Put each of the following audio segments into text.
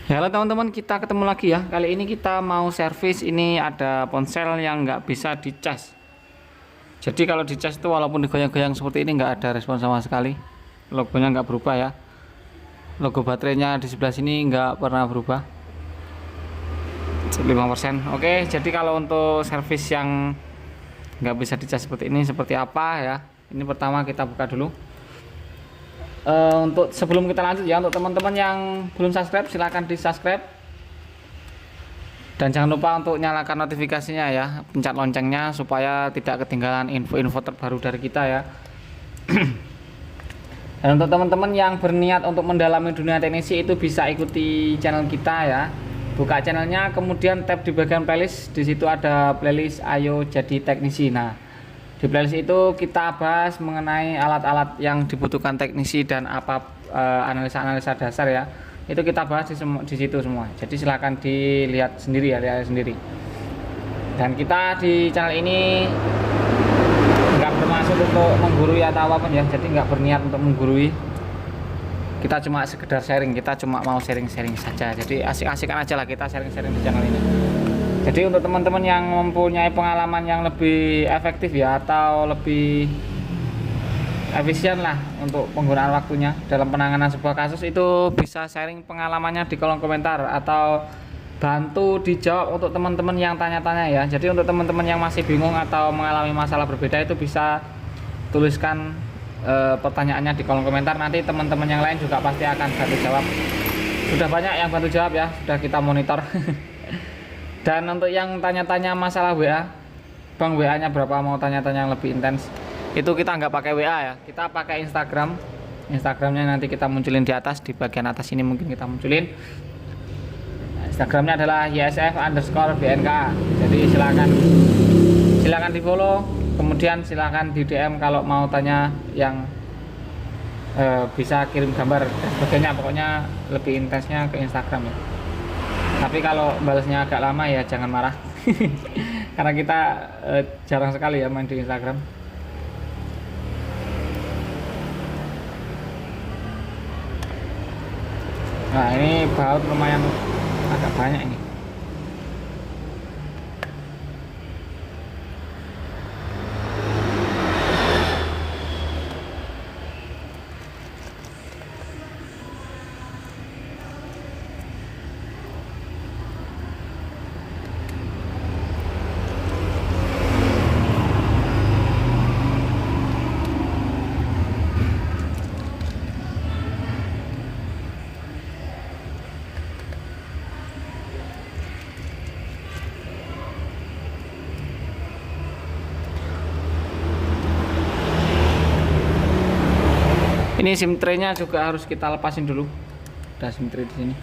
Ya, halo teman-teman, kita ketemu lagi ya. Kali ini kita mau servis. Ini ada ponsel yang nggak bisa dicas. Jadi kalau dicas itu walaupun digoyang-goyang seperti ini nggak ada respon sama sekali. Logonya nggak berubah ya. Logo baterainya di sebelah sini nggak pernah berubah. 5%. Oke, jadi kalau untuk servis yang nggak bisa dicas seperti ini seperti apa ya? Ini pertama kita buka dulu. Untuk sebelum kita lanjut ya, untuk teman-teman yang belum subscribe silahkan di subscribe dan jangan lupa untuk nyalakan notifikasinya ya, pencet loncengnya supaya tidak ketinggalan info-info terbaru dari kita ya. Dan untuk teman-teman yang berniat untuk mendalami dunia teknisi itu bisa ikuti channel kita ya, buka channelnya, kemudian tab di bagian playlist, di situ ada playlist Ayo Jadi Teknisi. Nah, di playlist itu kita bahas mengenai alat-alat yang dibutuhkan teknisi dan analisa-analisa dasar ya. Itu kita bahas di situ semua. Jadi silahkan dilihat sendiri ya, lihat sendiri. Dan kita di channel ini nggak bermaksud untuk menggurui atau apapun ya. Jadi nggak berniat untuk menggurui. Kita cuma sekedar sharing, kita cuma mau sharing-sharing saja. Jadi asik-asikan aja lah kita sharing-sharing di channel ini. Jadi untuk teman-teman yang mempunyai pengalaman yang lebih efektif ya, atau lebih efisien lah untuk penggunaan waktunya dalam penanganan sebuah kasus, itu bisa sharing pengalamannya di kolom komentar atau bantu dijawab untuk teman-teman yang tanya-tanya ya. Jadi untuk teman-teman yang masih bingung atau mengalami masalah berbeda itu bisa tuliskan pertanyaannya di kolom komentar, nanti teman-teman yang lain juga pasti akan bantu jawab. Sudah banyak yang bantu jawab ya, sudah kita monitor. Dan untuk yang tanya-tanya masalah WA, Bang, WA-nya berapa, mau tanya-tanya yang lebih intens, itu kita nggak pakai WA ya, kita pakai Instagram. Instagramnya nanti kita munculin di atas, di bagian atas ini mungkin kita munculin. Instagramnya adalah ysf_bnk. Jadi silakan di follow, kemudian silakan di DM kalau mau tanya yang bisa kirim gambar dan sebagainya. Pokoknya lebih intensnya ke Instagram ya. Tapi kalau balasnya agak lama ya jangan marah. Karena kita jarang sekali ya main di Instagram. Nah, ini baut lumayan agak banyak ini. Ini SIM tray-nya juga harus kita lepasin dulu. Ada SIM tray di sini.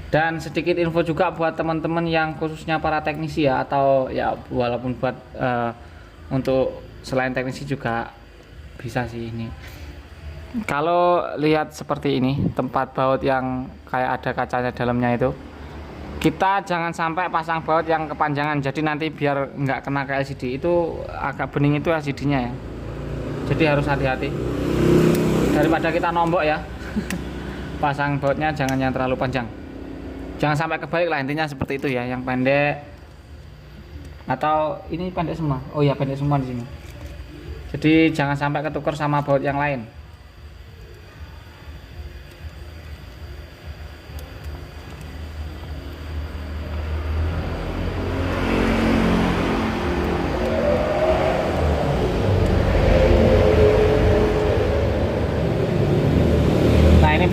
Dan sedikit info juga buat teman-teman yang khususnya para teknisi ya, atau ya walaupun buat untuk selain teknisi juga bisa sih ini. Kalau lihat seperti ini, tempat baut yang kayak ada kacanya dalamnya itu, kita jangan sampai pasang baut yang kepanjangan. Jadi nanti biar nggak kena ke LCD, itu agak bening itu LCD-nya ya. Jadi harus hati-hati. Daripada kita nombok ya. Pasang bautnya jangan yang terlalu panjang. Jangan sampai kebalik lah, intinya seperti itu ya, yang pendek. Atau ini pendek semua. Oh ya, pendek semua di sini. Jadi jangan sampai ketukar sama baut yang lain.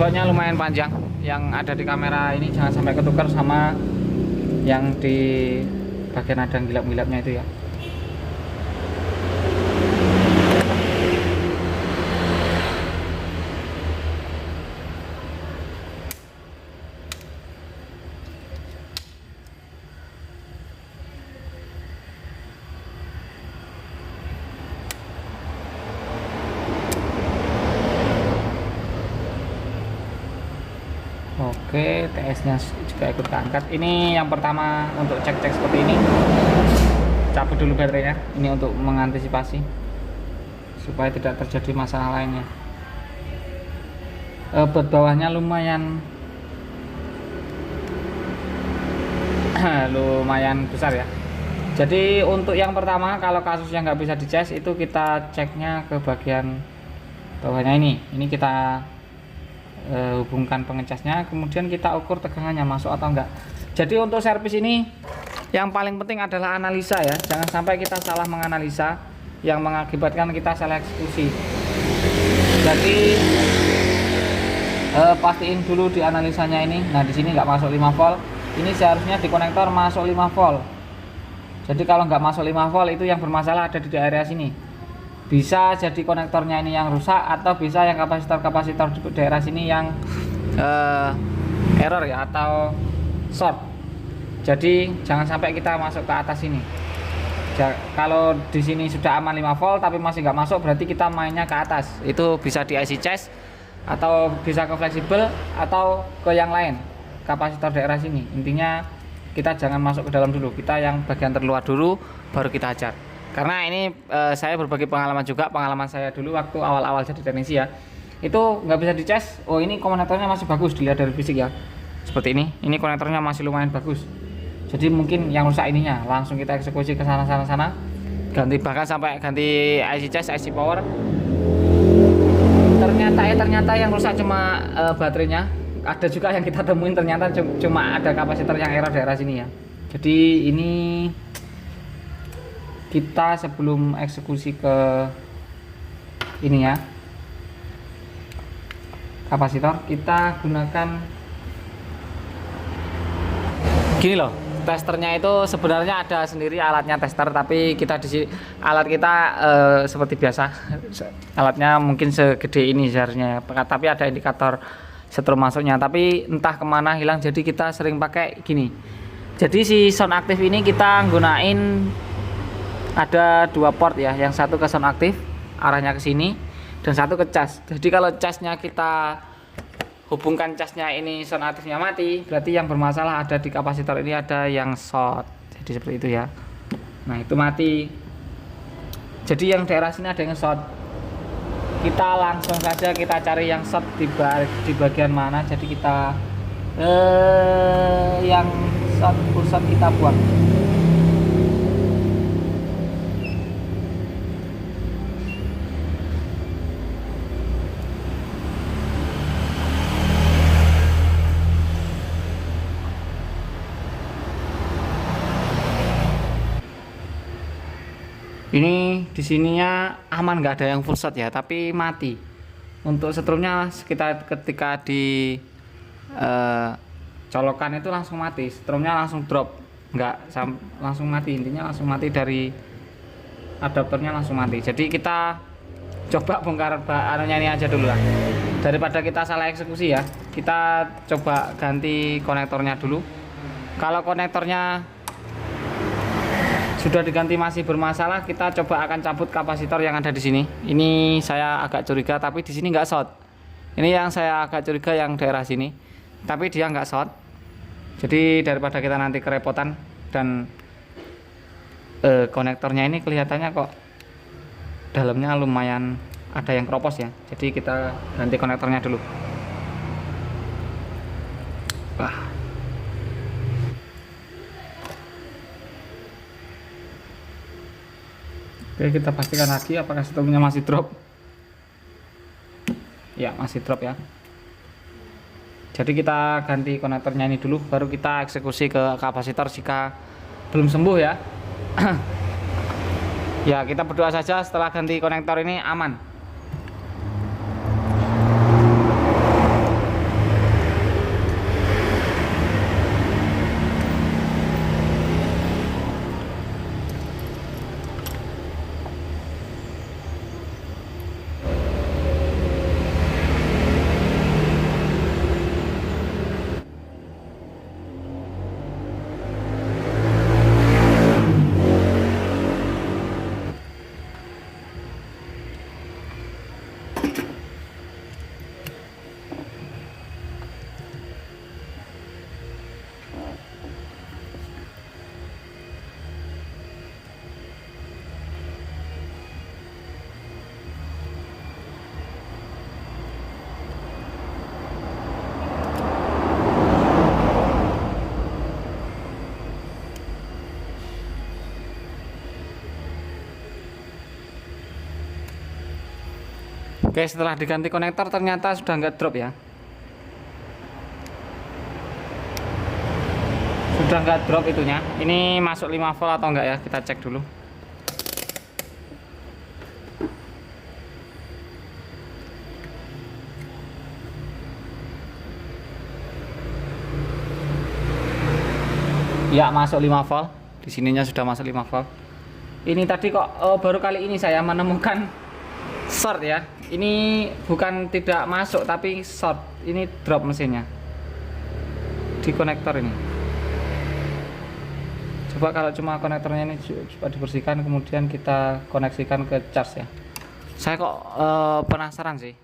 Bautnya lumayan panjang, yang ada di kamera ini jangan sampai ketukar sama yang di bagian ada gilap-gilapnya itu ya. Oke, TS-nya juga ikut keangkat. Ini yang pertama untuk cek-cek seperti ini. Cabut dulu baterainya. Ini untuk mengantisipasi supaya tidak terjadi masalah lainnya. Berat bawahnya lumayan lumayan besar ya. Jadi untuk yang pertama, kalau kasus yang nggak bisa dicas itu kita ceknya ke bagian bawahnya ini kita hubungkan pengecasnya, kemudian kita ukur tegangannya masuk atau enggak. Jadi untuk servis ini yang paling penting adalah analisa ya, jangan sampai kita salah menganalisa yang mengakibatkan kita salah eksekusi. Jadi pastiin dulu di analisanya ini. Nah, di sini nggak masuk 5 volt, ini seharusnya di konektor masuk 5 volt. Jadi kalau nggak masuk 5 volt itu yang bermasalah ada di daerah sini. Bisa jadi konektornya ini yang rusak, atau bisa yang kapasitor-kapasitor di daerah sini yang error ya, atau short. Jadi jangan sampai kita masuk ke atas ini. Kalau di sini sudah aman 5 volt tapi masih nggak masuk, berarti kita mainnya ke atas. Itu bisa di IC Chess, atau bisa ke fleksibel, atau ke yang lain, kapasitor daerah sini. Intinya kita jangan masuk ke dalam dulu, kita yang bagian terluar dulu baru kita hajar. Karena ini saya berbagi pengalaman juga, pengalaman saya dulu waktu awal-awal jadi teknisi ya, itu nggak bisa dicas. Oh, ini konektornya masih bagus, dilihat dari fisik ya, seperti ini konektornya masih lumayan bagus. Jadi mungkin yang rusak ininya, langsung kita eksekusi ke sana, ganti, bahkan sampai ganti IC Chess, IC power. Ternyata yang rusak cuma baterainya. Ada juga yang kita temuin ternyata cuma ada kapasitor yang error daerah sini ya. Jadi ini kita sebelum eksekusi ke ini ya, kapasitor, kita gunakan gini loh. Testernya itu sebenarnya ada sendiri alatnya tester, tapi kita di alat kita seperti biasa. Alatnya mungkin segede ini seharusnya, tapi ada indikator setrum masuknya, tapi entah kemana hilang. Jadi kita sering pakai gini. Jadi si sound aktif ini kita gunain ada 2 port ya, yang satu ke sound aktif arahnya ke sini, dan satu ke cas. Jadi kalau casnya kita hubungkan casnya ini sound aktifnya mati, berarti yang bermasalah ada di kapasitor ini, ada yang short. Jadi seperti itu ya. Nah, itu mati. Jadi yang daerah sini ada yang short. Kita langsung saja kita cari yang short di bagian mana. Jadi kita yang short kita buang. Ini di sininya aman, nggak ada yang full short ya, tapi mati. Untuk setrumnya kita ketika di colokan itu langsung mati, setrumnya langsung drop, nggak langsung mati. Intinya langsung mati, dari adaptornya langsung mati. Jadi kita coba bongkar anunya ini aja dulu lah, daripada kita salah eksekusi ya. Kita coba ganti konektornya dulu. Kalau konektornya sudah diganti masih bermasalah, kita coba akan cabut kapasitor yang ada di sini. Ini saya agak curiga, tapi di sini nggak short. Ini yang saya agak curiga yang daerah sini, tapi dia nggak short. Jadi daripada kita nanti kerepotan, dan konektornya ini kelihatannya kok dalamnya lumayan ada yang keropos ya. Jadi kita ganti konektornya dulu. Wah. Oke, kita pastikan lagi apakah setrumnya masih drop. Ya, masih drop ya. Jadi kita ganti konektornya ini dulu, baru kita eksekusi ke kapasitor jika belum sembuh ya. Ya, kita berdoa saja setelah ganti konektor ini aman. Oke, setelah diganti konektor ternyata sudah nggak drop ya. Sudah nggak drop itunya. Ini masuk 5 volt atau enggak ya, kita cek dulu. Ya, masuk 5 volt. Di sininya sudah masuk 5 volt. Ini tadi kok baru kali ini saya menemukan short ya. Ini bukan tidak masuk tapi short. Ini drop mesinnya di konektor ini. Coba kalau cuma konektornya ini coba dibersihkan, kemudian kita koneksikan ke charge ya. Saya kok penasaran sih.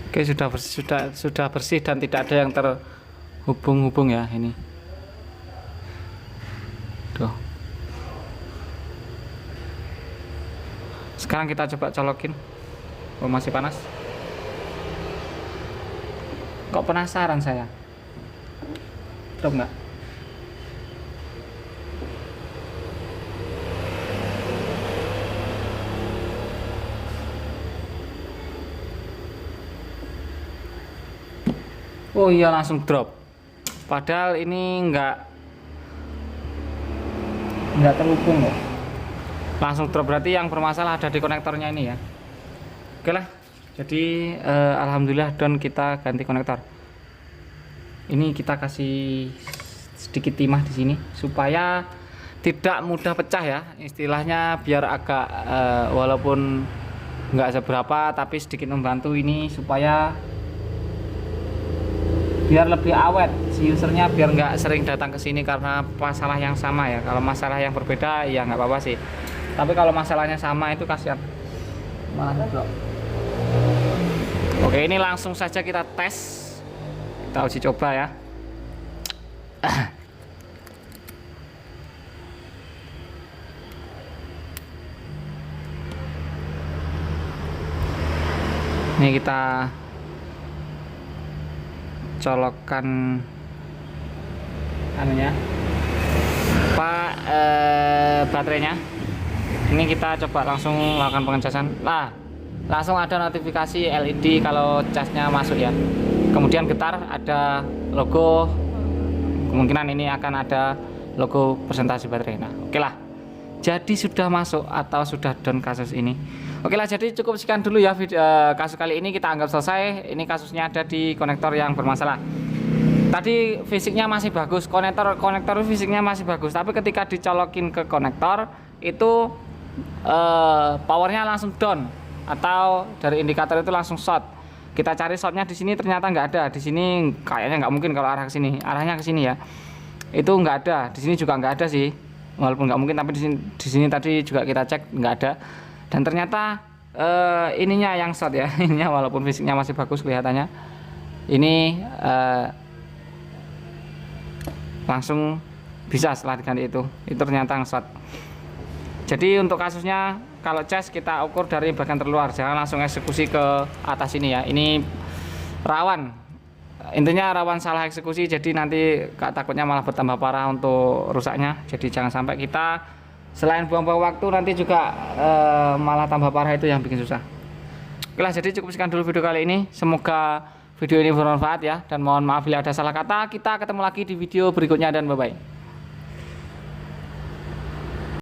Oke, sudah bersih dan tidak ada yang terhubung-hubung ya ini. Tuh. Sekarang kita coba colokin. Oh, masih panas. Kok penasaran saya? Drop nggak? Oh iya, langsung drop. Padahal ini nggak terhubung loh. Langsung drop, berarti yang bermasalah ada di konektornya ini ya. Oke lah. Jadi alhamdulillah don kita ganti konektor. Ini kita kasih sedikit timah di sini supaya tidak mudah pecah ya. Istilahnya biar agak walaupun nggak seberapa tapi sedikit membantu ini supaya biar lebih awet si usernya, biar nggak sering datang ke sini karena masalah yang sama ya. Kalau masalah yang berbeda ya nggak apa-apa sih, tapi kalau masalahnya sama itu kasihan malah drop. Oke, ini langsung saja kita tes, kita uji coba ya. Ini kita colokkan anunya baterainya. Ini kita coba langsung lakukan pengecasan. Langsung ada notifikasi LED kalau casnya masuk ya. Kemudian getar ada logo, kemungkinan ini akan ada logo presentasi baterai. Nah, oke lah. Jadi sudah masuk atau sudah down kasus ini. Oke lah, jadi cukup sekian dulu ya video, kasus kali ini kita anggap selesai. Ini kasusnya ada di konektor yang bermasalah. Tadi fisiknya masih bagus, konektor fisiknya masih bagus, tapi ketika dicolokin ke konektor itu powernya langsung down atau dari indikator itu langsung short. Kita cari shortnya di sini ternyata nggak ada. Di sini kayaknya nggak mungkin kalau arah ke sini, arahnya ke sini ya. Itu nggak ada. Di sini juga nggak ada sih. Walaupun nggak mungkin, tapi di sini tadi juga kita cek nggak ada. Dan ternyata ininya yang short ya. Ininya walaupun fisiknya masih bagus kelihatannya. Ini langsung bisa setelah diganti itu ternyata yang short. Jadi untuk kasusnya kalau cas kita ukur dari bagian terluar, jangan langsung eksekusi ke atas ini ya. Ini rawan, intinya rawan salah eksekusi, jadi nanti takutnya malah bertambah parah untuk rusaknya. Jadi jangan sampai kita selain buang-buang waktu nanti juga malah tambah parah, itu yang bikin susah. Oke lah, jadi cukup sekian dulu video kali ini. Semoga video ini bermanfaat ya, dan mohon maaf bila ada salah kata. Kita ketemu lagi di video berikutnya dan bye bye.